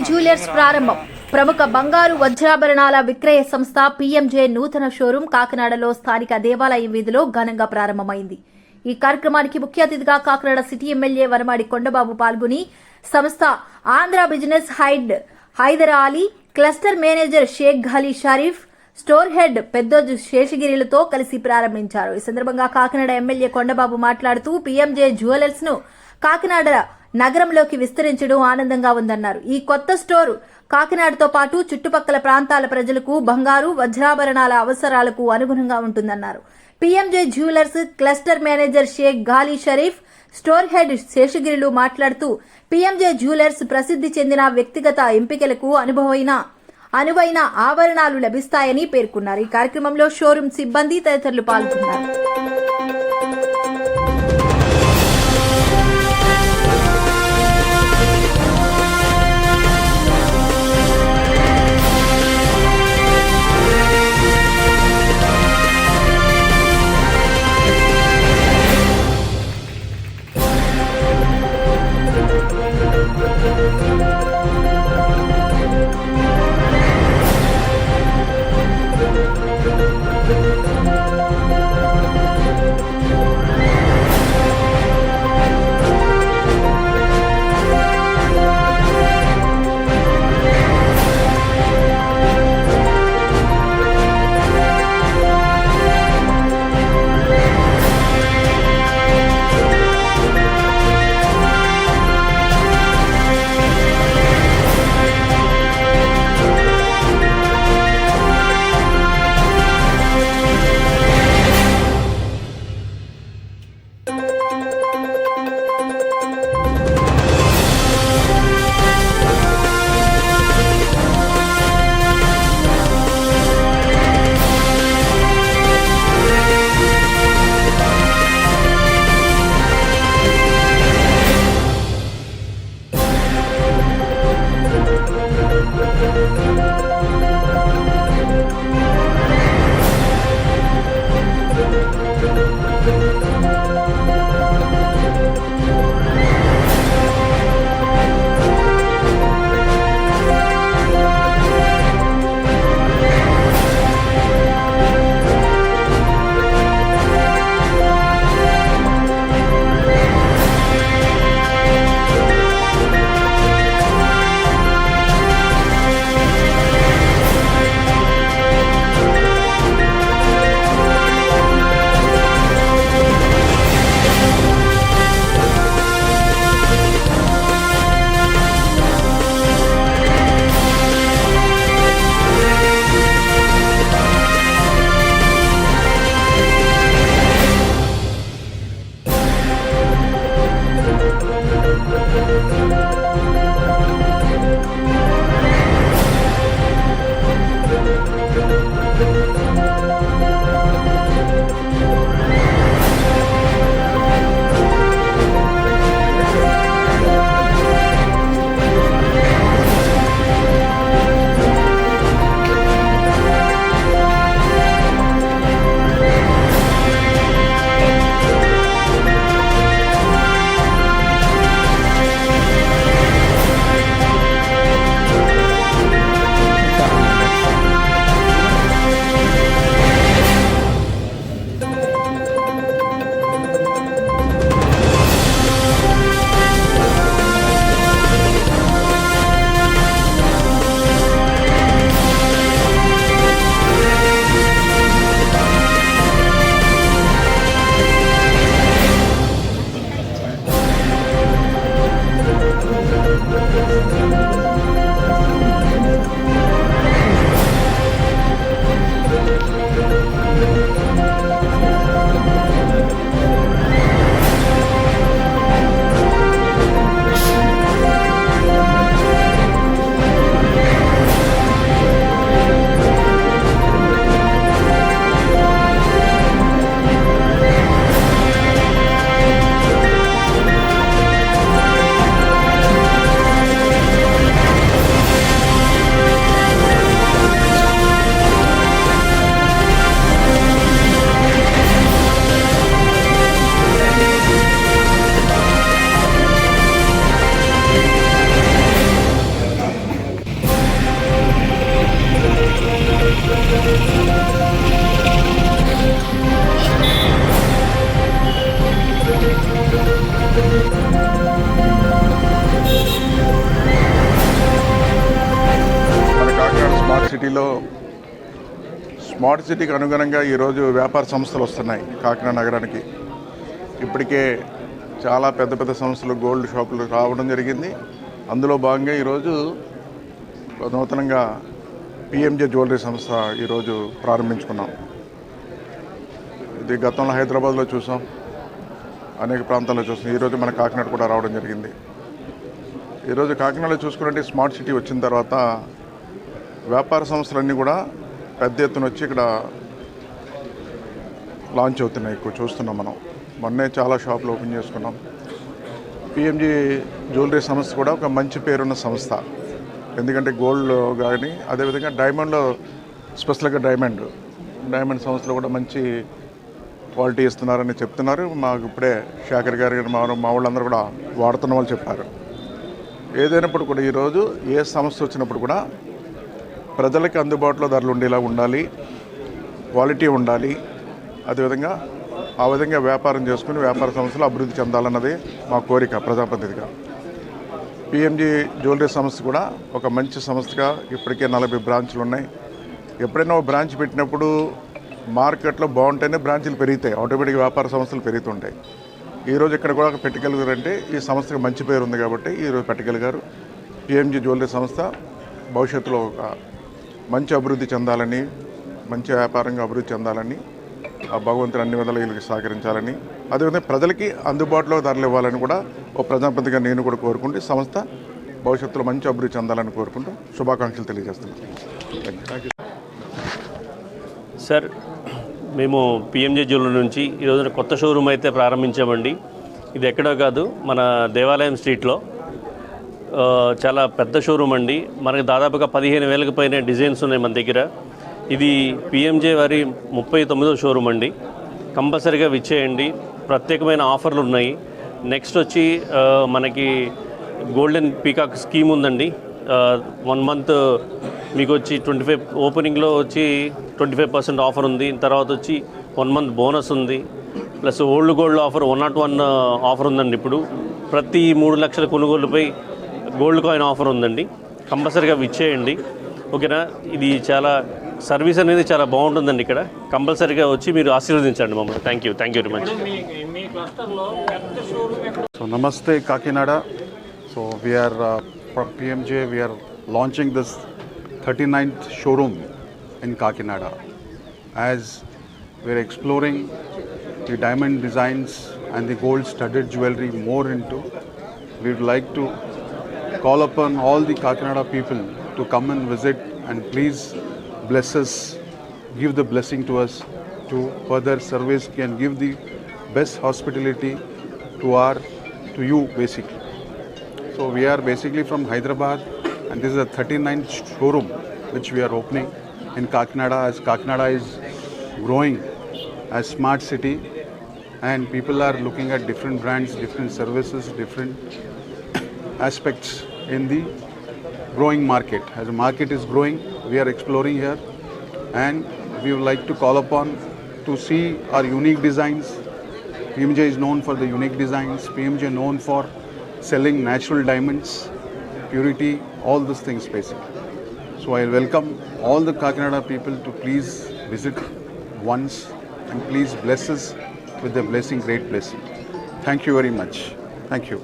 Jewellers ప్రారంభం. ప్రముఖ బంగారు వజ్రాభరణాల విక్రయ సంస్థ పీఎంజే నూతన షోరూం కాకినాడలో స్థానిక దేవాలయం వీధిలో ఘనంగా ప్రారంభమైంది. ఈ కార్యక్రమానికి ముఖ్య అతిథిగా కాకినాడ సిటీ ఎమ్మెల్యే వరమాడి కొండబాబు పాల్గొని సంస్థ Andhra business head Haider Ali, cluster manager Sheikh Ghali Sharif, store head Peddoju శేషగిరిలతో కలిసి ప్రారంభించారు. ఈ సందర్భంగా కాకినాడ ఎమ్మెల్యే కొండబాబు మాట్లాడుతూ పీఎంజే జ్యువెలర్స్ ను కాకినాడ నగరంలోకి విస్తరించడం ఆనందంగా ఉందన్నారు. ఈ కొత్త స్టోర్ కాకినాడతో పాటు చుట్టుపక్కల ప్రాంతాల ప్రజలకు బంగారు వజ్రాభరణాల అవసరాలకు అనుగుణంగా ఉంటుందన్నారు. PMJ jewellers cluster manager Sheikh Ghali Sharif, store head శేషగిరిలు మాట్లాడుతూ పీఎంజే జ్యువెలర్స్ ప్రసిద్ధి చెందిన వ్యక్తిగత ఎంపికలకు అనువైన ఆభరణాలు లభిస్తాయని పేర్కొన్నారు. ఈ కార్యక్రమంలో షోరూం సిబ్బంది తదితరులు పాల్గొన్నారు. సిటీలో స్మార్ట్ సిటీకి అనుగుణంగా ఈరోజు వ్యాపార సంస్థలు వస్తున్నాయి కాకినాడ నగరానికి. ఇప్పటికే చాలా పెద్ద పెద్ద సంస్థలు గోల్డ్ షాపులు రావడం జరిగింది. అందులో భాగంగా ఈరోజు నూతనంగా పిఎంజే జ్యువెలరీ సంస్థ ఈరోజు ప్రారంభించుకున్నాం. ఇది గతంలో హైదరాబాద్లో చూసాం, అనేక ప్రాంతాల్లో చూసాం. ఈరోజు మన కాకినాడ కూడా రావడం జరిగింది. ఈరోజు కాకినాడలో చూసుకుంటే స్మార్ట్ సిటీ వచ్చిన తర్వాత వ్యాపార సంస్థలన్నీ కూడా పెద్ద ఎత్తున వచ్చి ఇక్కడ లాంచ్ అవుతున్నాయి. ఎక్కువ చూస్తున్నాం మనం. మొన్నే చాలా షాపులు ఓపెన్ చేసుకున్నాం. పిఎంజీ జ్యువెలరీ సంస్థ కూడా ఒక మంచి పేరున్న సంస్థ. ఎందుకంటే గోల్డ్లో కానీ, అదేవిధంగా డైమండ్లో స్పెషల్గా డైమండ్ సంస్థలో కూడా మంచి క్వాలిటీ ఇస్తున్నారని చెప్తున్నారు. మాకు ఇప్పుడే శేఖర్ గారు మా వాళ్ళందరూ కూడా వాడుతున్న వాళ్ళు చెప్పారు. ఏదైనప్పుడు కూడా ఈరోజు ఏ సమస్య వచ్చినప్పుడు కూడా ప్రజలకి అందుబాటులో ధరలు ఉండేలా ఉండాలి, క్వాలిటీ ఉండాలి. అదేవిధంగా ఆ విధంగా వ్యాపారం చేసుకుని వ్యాపార సంస్థలు అభివృద్ధి చెందాలన్నది మా కోరిక ప్రజాప్రతినిధిగా. పిఎంజీ జ్యువెలరీ సంస్థ కూడా ఒక మంచి సంస్థగా ఇప్పటికే 40 బ్రాంచ్లు ఉన్నాయి. ఎప్పుడైనా ఒక బ్రాంచ్ పెట్టినప్పుడు మార్కెట్లో బాగుంటేనే బ్రాంచీలు పెరుగుతాయి, ఆటోమేటిక్గా వ్యాపార సంస్థలు పెరుగుతుంటాయి. ఈరోజు ఇక్కడ కూడా పెట్టగలిగారంటే ఈ సంస్థకి మంచి పేరు ఉంది కాబట్టి ఈరోజు పెట్టగలిగారు. పిఎంజీ జ్యువెలరీ సంస్థ భవిష్యత్తులో ఒక మంచి అభివృద్ధి చెందాలని, మంచి వ్యాపారంగా అభివృద్ధి చెందాలని, ఆ భగవంతుని అన్ని విధాలు వీళ్ళకి సహకరించాలని, అదేవిధంగా ప్రజలకి అందుబాటులో ధరలు ఇవ్వాలని కూడా ఒక ప్రజాప్రతినిధిగా నేను కూడా కోరుకుంటూ సంస్థ భవిష్యత్తులో మంచి అభివృద్ధి చెందాలని కోరుకుంటూ శుభాకాంక్షలు తెలియజేస్తున్నాను. సార్, మేము పిఎంజే జ్యువెలరీ నుంచి ఈరోజున కొత్త షోరూమ్ అయితే ప్రారంభించామండి. ఇది ఎక్కడో కాదు, మన దేవాలయం స్ట్రీట్లో చాలా పెద్ద షోరూమ్ అండి. మనకి దాదాపుగా 15,000కి పైన డిజైన్స్ ఉన్నాయి మన దగ్గర. ఇది పిఎంజే వారి 39వ షోరూమ్ అండి. కంపల్సరీగా విచ్చేయండి. ప్రత్యేకమైన ఆఫర్లు ఉన్నాయి. నెక్స్ట్ వచ్చి మనకి గోల్డెన్ పీకాక్ స్కీమ్ ఉందండి. 1 మంత్ మీకు వచ్చి 25 ఓపెనింగ్లో వచ్చి 25% ఆఫర్ ఉంది. తర్వాత వచ్చి 1 మంత్ బోనస్ ఉంది. Plus old gold offer 101 offer ఉందండి. ఇప్పుడు ప్రతి 3 లక్షల కొనుగోలుపై గోల్డ్ కాయిన్ ఆఫర్ ఉందండి. కంపల్సరీగా విచ్చేయండి, ఓకేనా. ఇది చాలా సర్వీస్ అనేది చాలా బాగుంటుందండి. ఇక్కడ కంపల్సరీగా వచ్చి మీరు ఆశీర్వదించండి మమ్మల్ని. Thank you very much. So namaste Kakinada. So we are from PMJ, we are launching this 39th showroom in Kakinada. As we are exploring the diamond designs and the gold studded jewelry more into, we would like to call upon all the Kakinada people to come and visit and please bless us, give the blessing to us to further service and give the best hospitality to you basically. So we are basically from Hyderabad and this is the 39th showroom which we are opening in Kakinada, as Kakinada is growing as smart city and people are looking at different brands, different services, different aspects in the growing market. As the market is growing, we are exploring here and we would like to call upon to see our unique designs. PMJ is known for the unique designs. PMJ known for selling natural diamonds, purity, all these things basically. So I welcome all the Kakinada people to please visit once and please bless us with the blessing, great blessing. Thank you very much. Thank you.